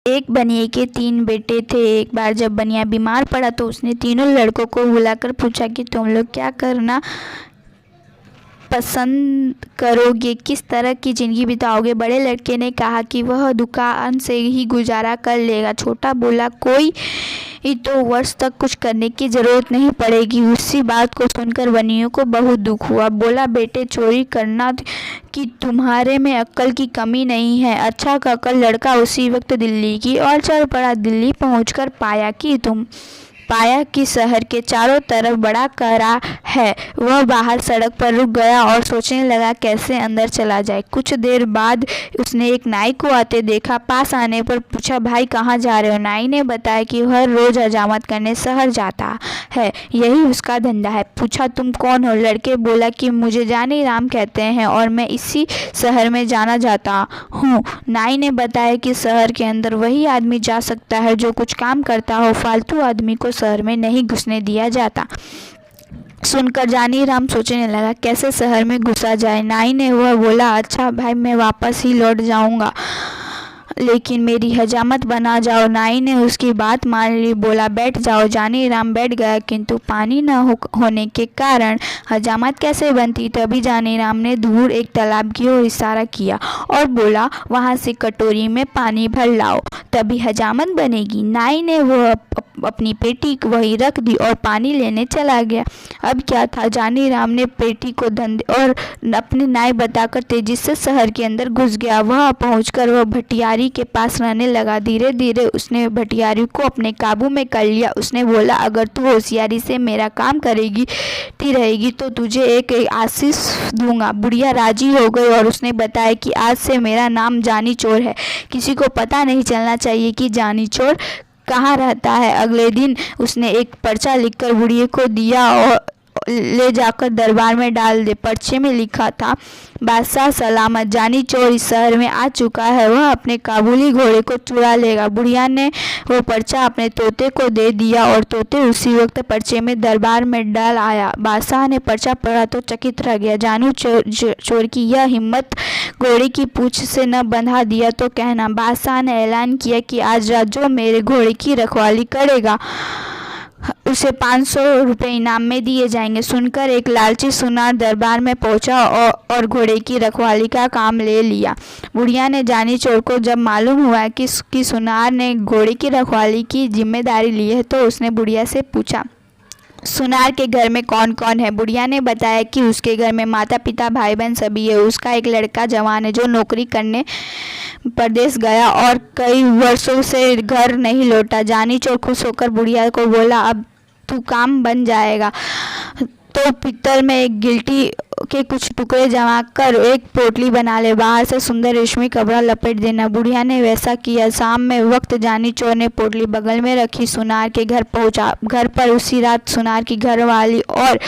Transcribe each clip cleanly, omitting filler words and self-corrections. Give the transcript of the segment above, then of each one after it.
एक बनिए के 3 बेटे थे। एक बार जब बनिया बीमार पड़ा तो उसने तीनों लड़कों को बुलाकर पूछा कि तुम लोग क्या करना पसंद करोगे, किस तरह की ज़िंदगी बिताओगे। बड़े लड़के ने कहा कि वह दुकान से ही गुजारा कर लेगा। छोटा बोला कोई तो वर्ष तक कुछ करने की ज़रूरत नहीं पड़ेगी। उसी बात को सुनकर बनियों को बहुत दुख हुआ। बोला बेटे चोरी करना कि तुम्हारे में अक्ल की कमी नहीं है। अच्छा कहकर लड़का उसी वक्त दिल्ली की ओर चल पड़ा। दिल्ली पहुंचकर पाया कि शहर के चारों तरफ बड़ा कोहरा है। वह बाहर सड़क पर रुक गया और सोचने लगा कैसे अंदर चला जाए। कुछ देर बाद उसने एक नाई को आते देखा। पास आने पर पूछा भाई कहाँ जा रहे हो। नाई ने बताया कि हर रोज हजामत करने शहर जाता है, यही उसका धंधा है। पूछा तुम कौन हो। लड़के बोला कि मुझे जानी राम कहते हैं और मैं इसी शहर में जाना जाता हूँ। नाई ने बताया कि शहर के अंदर वही आदमी जा सकता है जो कुछ काम करता हो, फालतू आदमी को शहर में नहीं घुसने दिया जाता। सुनकर जानी राम सोचने लगा कैसे शहर में घुसा जाए। नाई ने वह बोला अच्छा भाई मैं वापस ही लौट जाऊंगा, लेकिन मेरी हजामत बना जाओ। नाई ने उसकी बात मान ली। बोला बैठ जाओ। जानी राम बैठ गया, किंतु पानी न होने के कारण हजामत कैसे बनती। तभी जानी राम ने दूर एक तालाब की ओर इशारा किया और बोला वहां से कटोरी में पानी भर लाओ, तभी हजामत बनेगी। नाई ने वह अपनी पेटी वहीं रख दी और पानी लेने चला गया। अब क्या था, जानी राम ने पेटी को धंधे और अपने नाई बताकर तेजी से शहर के अंदर घुस गया। वह पहुंचकर वह भटियारी के पास रहने लगा। धीरे धीरे उसने भटियारी को अपने काबू में कर लिया। उसने बोला अगर तू होशियारी से मेरा काम करेगी रहेगी तो तुझे एक आशीष दूंगा। बुढ़िया राजी हो गई और उसने बताया कि आज से मेरा नाम जानी चोर है, किसी को पता नहीं चलना चाहिए कि जानी चोर कहाँ रहता है। अगले दिन उसने एक पर्चा लिखकर बुढ़िया को दिया और ले जाकर दरबार में डाल दे। पर्चे में लिखा था बादशाह सलामत, जानी चोर इस शहर में आ चुका है, वह अपने काबुली घोड़े को चुरा लेगा। बुढ़िया ने वो पर्चा अपने तोते को दे दिया और तोते उसी वक्त पर्चे में दरबार में डाल आया। बादशाह ने पर्चा पढ़ा तो चकित रह गया। जानू चोर की यह हिम्मत, घोड़े की पूंछ से न बंधा दिया तो कहना। बादशाह ने ऐलान किया कि आज रात जो मेरे घोड़े की रखवाली करेगा उसे 500 रुपये इनाम में दिए जाएंगे। सुनकर एक लालची सुनार दरबार में पहुंचा और घोड़े की रखवाली का काम ले लिया। बुढ़िया ने जानी चोर को जब मालूम हुआ कि सुनार ने घोड़े की रखवाली की जिम्मेदारी ली है तो उसने बुढ़िया से पूछा सुनार के घर में कौन कौन है। बुढ़िया ने बताया कि उसके घर में माता पिता भाई बहन सभी है। उसका एक लड़का जवान है जो नौकरी करने परदेश गया और कई वर्षों से घर नहीं लौटा। जानी चोर खुश होकर बुढ़िया को बोला अब तू काम बन जाएगा तो पित्तल में एक गिल्टी के कुछ टुकड़े जमा कर एक पोटली बना ले, बाहर से सुंदर रेशमी कपड़ा लपेट देना। बुढ़िया ने वैसा किया। शाम में वक्त जानी चोर ने पोटली बगल में रखी, सुनार के घर पहुंचा। घर पर उसी रात सुनार की घरवाली और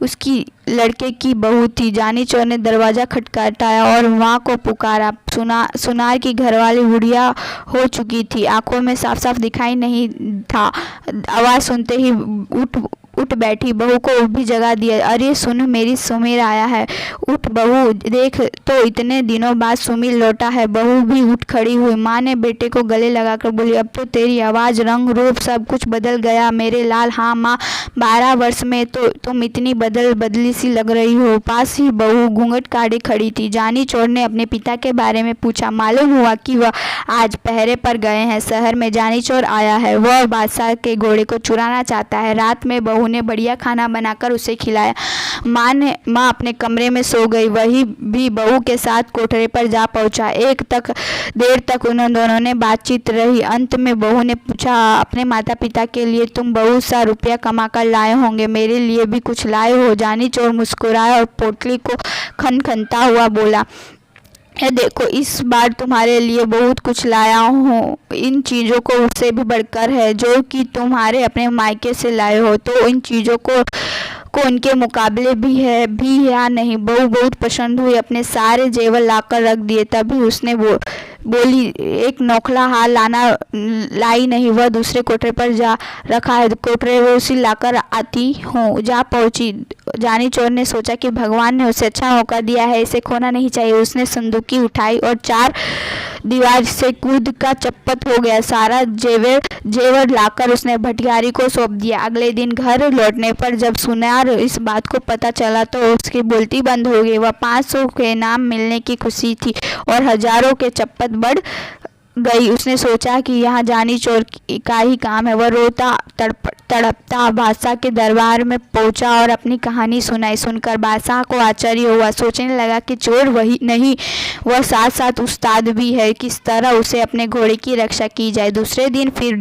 उसकी लड़के की बहू थी। जानी चोर ने दरवाज़ा खटखटाया और माँ को पुकारा। सुनार की घरवाली बुढ़िया हो चुकी थी, आंखों में साफ साफ दिखाई नहीं था। आवाज़ सुनते ही उठ बैठी, बहू को भी जगा दिया। अरे सुन मेरी सुमीर आया है, उठ बहू, देख तो इतने दिनों बाद सुमीर लौटा है। बहू भी उठ खड़ी हुई। माँ ने बेटे को गले लगाकर बोली अब तो तेरी आवाज़ रंग रूप सब कुछ बदल गया मेरे लाल। हाँ माँ, 12 वर्ष में तो तुम इतनी बदली सी लग रही हो। पास ही बहू घूंघट काढ़े खड़ी थी। जानी चोर ने अपने पिता के बारे में पूछा। मालूम हुआ कि वह आज पहरे पर गए हैं। शहर में जानी चोर आया है, वह बादशाह के घोड़े को चुराना चाहता है। रात में बहू ने बढ़िया खाना बनाकर उसे खिलाया। माँ अपने कमरे में सो गई। वही भी बहू के साथ कोठरे पर जा पहुंचा। देर तक उन दोनों ने बातचीत रही। अंत में बहू ने पूछा अपने माता पिता के लिए तुम बहुत सा रुपया कमा कर लाए होंगे, मेरे लिए भी कुछ लाए हो। जानी चोर मुस्कुराया और पोटली को खनखनता हुआ बोला ये देखो इस बार तुम्हारे लिए बहुत कुछ लाया हूँ। इन चीज़ों को उससे भी बढ़कर है जो कि तुम्हारे अपने मायके से लाए हो, तो इन चीज़ों को उनके मुकाबले भी या नहीं। बहू बहुत पसंद हुई, अपने सारे जेवर लाकर रख दिए। तभी उसने बोली, एक नौखला हार लाई नहीं, वह दूसरे कोठरे पर जा रखा है, कोठरे वो उसी लाकर आती हूँ। जा पहुंची। जानी चोर ने सोचा कि भगवान ने उसे अच्छा मौका दिया है, इसे खोना नहीं चाहिए। उसने संदूकी उठाई और 4 दीवार से कूद का चप्पत हो गया। सारा जेवर लाकर उसने भटियारी को सौंप दिया। अगले दिन घर लौटने पर जब सुनार इस बात को पता चला तो उसकी बोलती बंद हो गई। वह 500 के इनाम मिलने की खुशी थी और हजारों के चप्पत बढ़ गई। उसने सोचा कि यहाँ जानी चोर का ही काम है। वह रोता तड़पता बादशाह के दरबार में पहुंचा और अपनी कहानी सुनाई। सुनकर बादशाह को आश्चर्य हुआ। सोचने लगा कि चोर वही नहीं, वह साथ साथ उस्ताद भी है। किस तरह उसे अपने घोड़े की रक्षा की जाए। दूसरे दिन फिर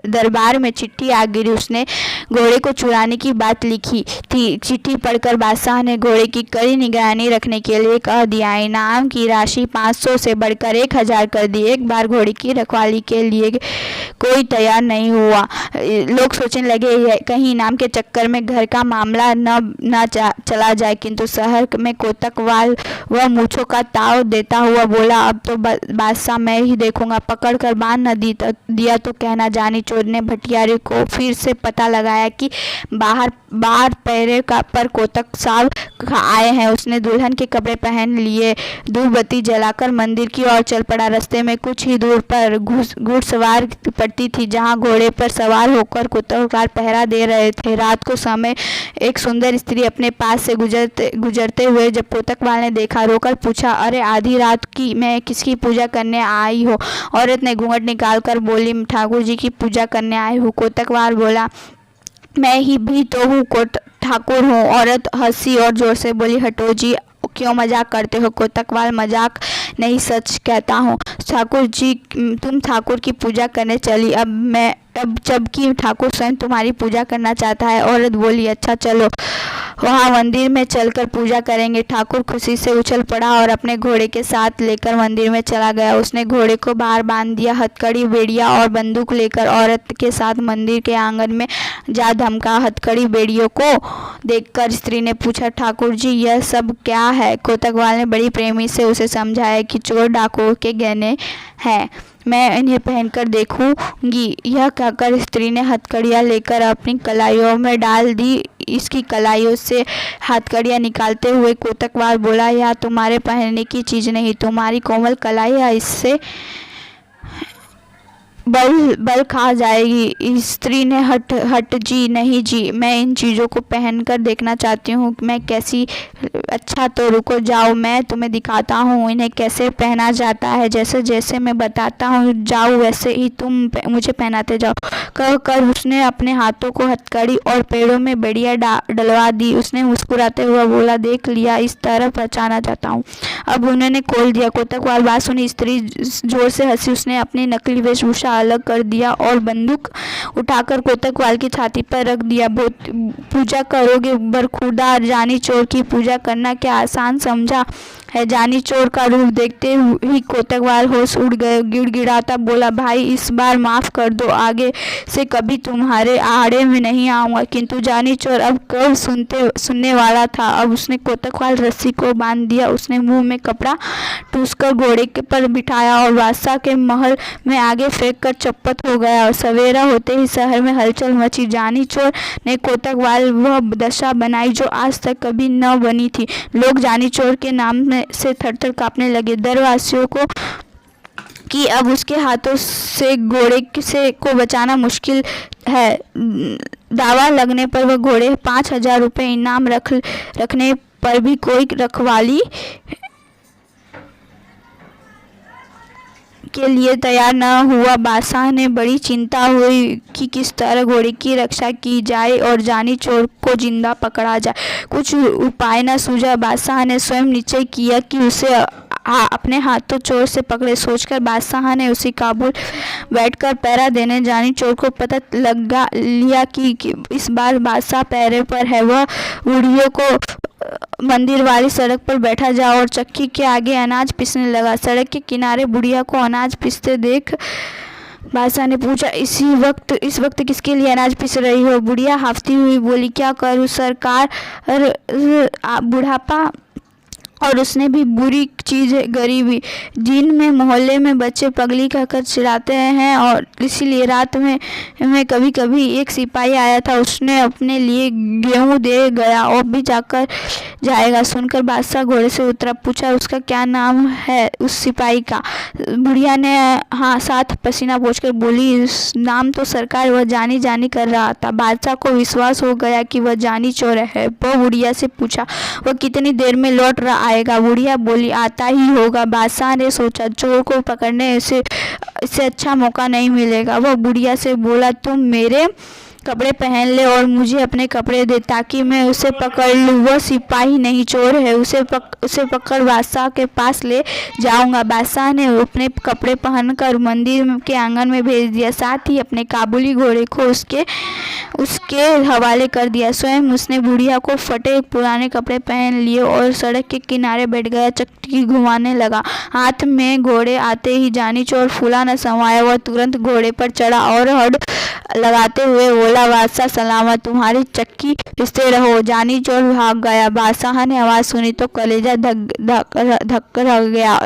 दरबार में चिट्ठी आ गिरी। उसने घोड़े को चुराने की बात लिखी थी। चिट्ठी पढ़कर बादशाह ने घोड़े की कड़ी निगरानी रखने के लिए कह दिया। इनाम की राशि 500 से बढ़कर 1000 कर दी। एक बार घोड़े की रखवाली के लिए कोई तैयार नहीं हुआ। लोग सोचने लगे कहीं इनाम के चक्कर में घर का मामला न चला जाए, किंतु शहर में कोतवाल वह मूंछों का ताव देता हुआ बोला, अब तो बादशाह मैं ही देखूंगा, पकड़ कर बांध न दिया तो कहना। जानी चोर ने भटियारी को फिर से पता लगाया कि बाहर पैरे पर कोतक साहब आए हैं। उसने दुल्हन के कपड़े पहन लिए, धूपबत्ती जलाकर मंदिर की ओर चल पड़ा। रास्ते में कुछ ही दूर पर घुड़सवार पड़ती थी, जहां घोड़े पर सवार होकर कोतवाल पहरा दे रहे थे। रात को समय एक सुंदर स्त्री अपने पास से गुजरते हुए जब कोतवाल ने देखा, रोकर पूछा, अरे आधी रात की मैं किसकी पूजा करने आई हो? औरत ने घूंघट निकालकर बोली, ठाकुर जी की पूजा करने आई हूँ। कोतवाल बोला, मैं ही भी तो हूँ, ठाकुर हूँ। औरत हंसी और जोर से बोली, हटो जी, क्यों मजाक करते हो? कोतवाल, मजाक नहीं, सच कहता हूँ। ठाकुर जी, तुम ठाकुर की पूजा करने चली, अब जबकि ठाकुर स्वयं तुम्हारी पूजा करना चाहता है। औरत बोली, अच्छा चलो, वहाँ मंदिर में चलकर पूजा करेंगे। ठाकुर खुशी से उछल पड़ा और अपने घोड़े के साथ लेकर मंदिर में चला गया। उसने घोड़े को बाहर बांध दिया। हथकड़ी, बेड़िया और बंदूक लेकर औरत के साथ मंदिर के आंगन में जा धमका। हथकड़ी बेड़ियों को देखकर स्त्री ने पूछा, ठाकुर जी यह सब क्या है? कोतवाल ने बड़ी प्रेमी से उसे समझाया कि चोर डाकुओं के गहने हैं, मैं इन्हें पहनकर देखूंगी। यह कहकर स्त्री ने हथकड़ियाँ लेकर अपनी कलाइयों में डाल दी। इसकी कलाइयों से हथकड़ियाँ निकालते हुए कोतवाल बोला, यह तुम्हारे पहनने की चीज नहीं, तुम्हारी कोमल कलाइयाँ इससे बल खा जाएगी। स्त्री ने हट जी, नहीं जी, मैं इन चीज़ों को पहनकर देखना चाहती हूँ, मैं कैसी। अच्छा तो रुको, जाओ, मैं तुम्हें दिखाता हूँ इन्हें कैसे पहना जाता है। जैसे जैसे मैं बताता हूँ जाओ, वैसे ही तुम मुझे पहनाते जाओ। कहकर उसने अपने हाथों को हथकड़ी और पैरों में बेड़ियाँ डलवा दी। उसने मुस्कुराते हुआ बोला, देख लिया, इस तरह पहचाना जाता हूँ। अब उन्होंने खोल दिया। कोतवाल बात सुनी, स्त्री जोर से हंसी। उसने अपनी नकली वेशभूषा अलग कर दिया और बंदूक उठाकर कोतवाल की छाती पर रख दिया। पूजा करोगे बरखुरदार? जानी चोर की पूजा करना क्या आसान समझा है? जानी चोर का रूप देखते ही कोतवाल होश उड़ गए। गिड़गिड़ाता बोला, भाई इस बार माफ कर दो, आगे से कभी तुम्हारे आड़े में नहीं आऊंगा। किंतु जानी चोर अब कब सुनने वाला था। अब उसने कोतवाल रस्सी को बांध दिया। उसने मुंह में कपड़ा ठूसकर घोड़े के पर बिठाया और बादशाह के महल में आगे फेंक कर चप्पत हो गया। और सवेरा होते ही शहर में हलचल मची। जानी चोर ने कोतवाल वह दशा बनाई जो आज तक कभी न बनी थी। लोग जानी चोर के नाम से थर-थर कांपने लगे। दरवासियों को कि अब उसके हाथों से घोड़े से को बचाना मुश्किल है। दावा लगने पर वह घोड़े 5000 रुपये इनाम रखने पर भी कोई रखवाली के लिए तैयार न हुआ। बादशाह ने बड़ी चिंता हुई कि किस तरह घोड़े की रक्षा की जाए और जानी चोर को जिंदा पकड़ा जाए। कुछ उपाय न सूझा। बादशाह ने स्वयं निश्चय किया कि उसे अपने हाथों चोर से पकड़े। सोचकर बादशाह ने उसी काबुल बैठकर पहरा देने। जानी चोर को पता लगा लिया कि इस बार बादशाह पहरे पर है। वह बूढ़ियों को मंदिर वाली सड़क पर बैठा जा और चक्की के आगे अनाज पीसने लगा। सड़क के किनारे बुढ़िया को अनाज पीसते देख बादशाह ने पूछा, इस वक्त किसके लिए अनाज पीस रही हो? बुढ़िया हाफती हुई बोली, क्या करूं सरकार, बुढ़ापा और उसने भी बुरी चीज़ है गरीबी, जिनमें मोहल्ले में बच्चे पगली कहकर चिढ़ाते हैं। और इसीलिए रात में कभी कभी एक सिपाही आया था, उसने अपने लिए गेहूँ दे गया और भी जाएगा। सुनकर बादशाह घोड़े से उतरा, पूछा उसका क्या नाम है उस सिपाही का। बुढ़िया ने हाँ साथ पसीना पोंछकर बोली, नाम तो सरकार वह जानी जानी कर रहा था। बादशाह को विश्वास हो गया कि वह जानी चोर है। वह बुढ़िया से पूछा, वह कितनी देर में लौट आएगा। बुढ़िया बोली, आता ही होगा। बादशाह ने सोचा, चोर को पकड़ने से अच्छा मौका नहीं मिलेगा। वह बुढ़िया से बोला, तुम मेरे कपड़े पहन ले और मुझे अपने कपड़े दे ताकि मैं उसे पकड़ लूँ। वह सिपाही नहीं चोर है, उसे पकड़ बादशाह के पास ले जाऊंगा। बादशाह ने अपने कपड़े पहनकर मंदिर के आंगन में भेज दिया, साथ ही अपने काबुली घोड़े को उसके हवाले कर दिया। स्वयं उसने बुढ़िया को फटे पुराने कपड़े पहन लिए और सड़क के किनारे बैठ गया। चक्की घुमाने लगा। हाथ में घोड़े आते ही जानी चोर फूला न समाया। वह तुरंत घोड़े पर चढ़ा और हड़ लगाते हुए बोला, बादशाह सलामत, तुम्हारी चक्की पिसते रहो। जानी चोर भाग गया। बादशाह ने आवाज़ सुनी तो कलेजा धक रह गया।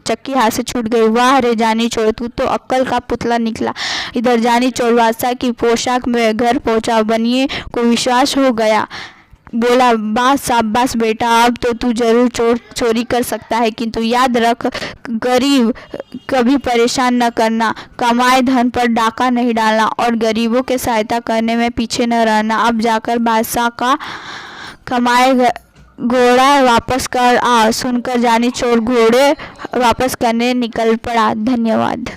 चक्की हाथ से छूट गई। वाह रे जानी चोर, तू तो अक्ल का पुतला निकला। इधर जानी चोर बादशाह की पोशाक में घर पहुंचा। बनिए को विश्वास हो गया। बोला, शाबाश बेटा, अब तो तू जरूर चोरी कर सकता है, किंतु याद रख, गरीब कभी परेशान न करना, कमाए धन पर डाका नहीं डालना और गरीबों के सहायता करने में पीछे न रहना। अब जाकर बादशाह का कमाए घोड़ा वापस कर आ। सुनकर जानी चोर घोड़े वापस करने निकल पड़ा। धन्यवाद।